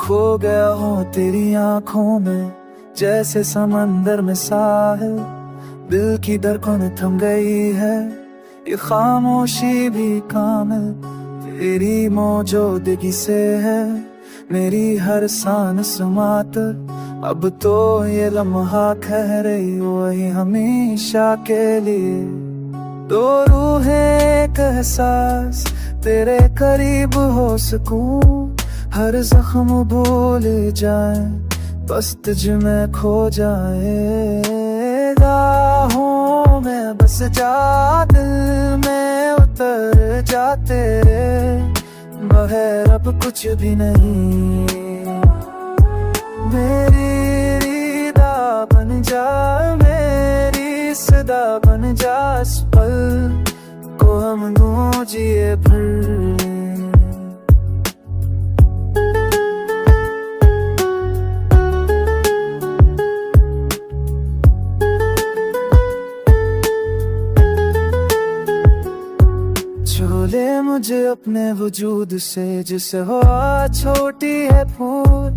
खो गया हूँ तेरी आंखों में, जैसे समंदर में साहिल। दिल की धड़कन थम गई है, ये खामोशी भी कामिल। तेरी मौजूदगी से है मेरी हर सांस मातर। अब तो ये लम्हा कह रही वही हमेशा के लिए। दो रूहें एक एहसास, तेरे करीब हो सकूं। हर जख्म भूल जाए, बस तुझ में खो जाए। राहों में बस जा, दिल में उतर जा तेरे बगैर अब कुछ भी नहीं। मेरी दा बन जा, मेरी सदा बन जा, इस पल को हम दोनों जिए भर। झोले मुझे अपने वजूद से, जिसे हो छोटी है फूल।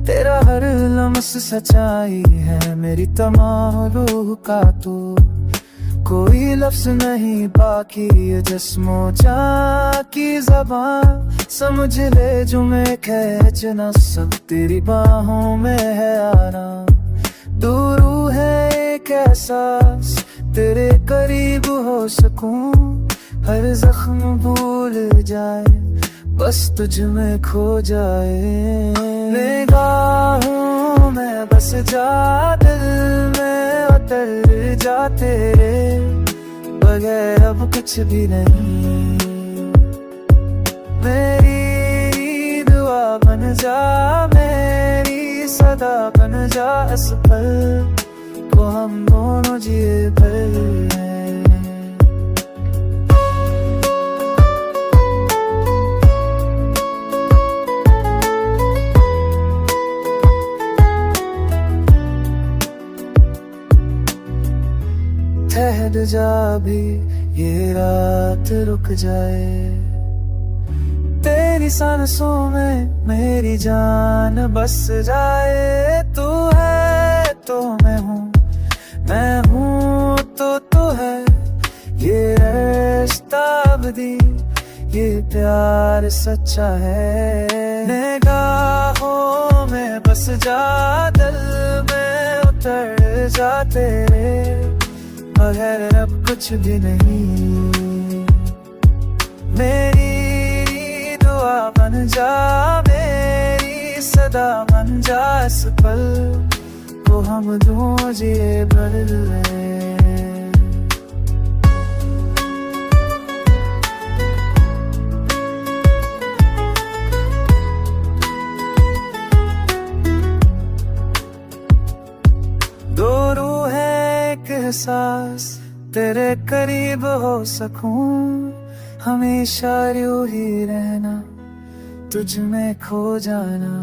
तेरा हर लम्स सच्चाई है, मेरी तमाम रूह का तू। कोई लफ्ज नहीं बाकी, ये जिस्मो जां की ज़बान समझ ले जो मैं खींच न सब। तेरी बाहों में है आराम, दूर है एक एहसास, तेरे करीब हो सकूं। हर जख्म भूल जाए, बस तुझ में खो जाए। निगाहों में बस जा, दिल में उतर जा तेरे बगैर अब कुछ भी नहीं। मेरी दुआ बन जा, मेरी सदा बन जा, इस पल को हम दोनों जिए भर। ठहर जा भी, ये रात रुक जाए। तेरी सांसों में मेरी जान बस जाए। तू है तो मैं हूँ तो तू है। ये रिश्ता अबदी, ये प्यार सच्चा है। निगाहों में बस जा, दिल में उतर जा तेरे बगैर अब कुछ भी नहीं। मेरी दुआ बन जा, मेरी सदा बन जा, इस पल को हम दोनों जिए भर। दो रूहें एक एहसास, तेरे करीब हो सकूं। हमेशा यूं ही रहना, तुझ में खो जाना।